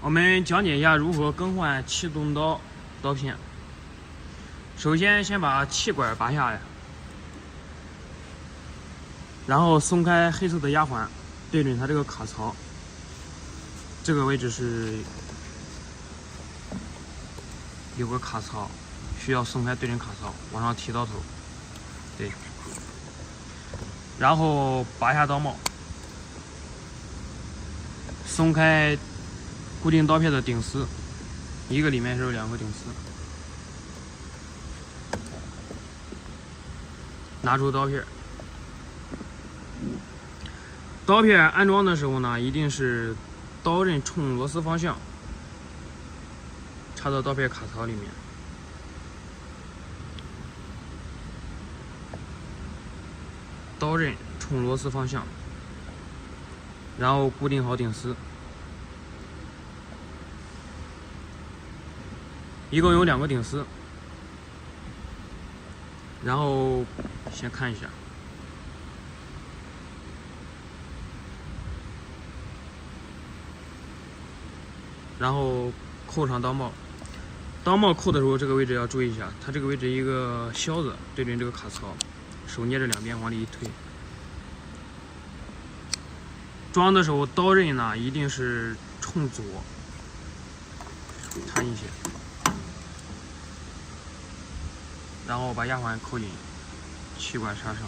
我们讲解一下如何更换气动刀片。首先，先把气管拔下来，然后松开黑色的压环，对准它这个卡槽，这个位置是有个卡槽，需要松开对准卡槽，往上提刀头，对，然后拔下刀帽，松开固定刀片的顶丝，一个里面是有2个顶丝，拿出刀片。刀片安装的时候呢，一定是刀刃冲螺丝方向，插到刀片卡槽里面。刀刃冲螺丝方向，然后固定好顶丝。一共有2个顶丝，然后先看一下。然后扣上刀帽，刀帽扣的时候，这个位置要注意一下，它这个位置一个销子对准这个卡槽，手捏着两边往里一推。装的时候，刀刃呢一定是冲左，弹一些，然后把压环扣紧，气管插上。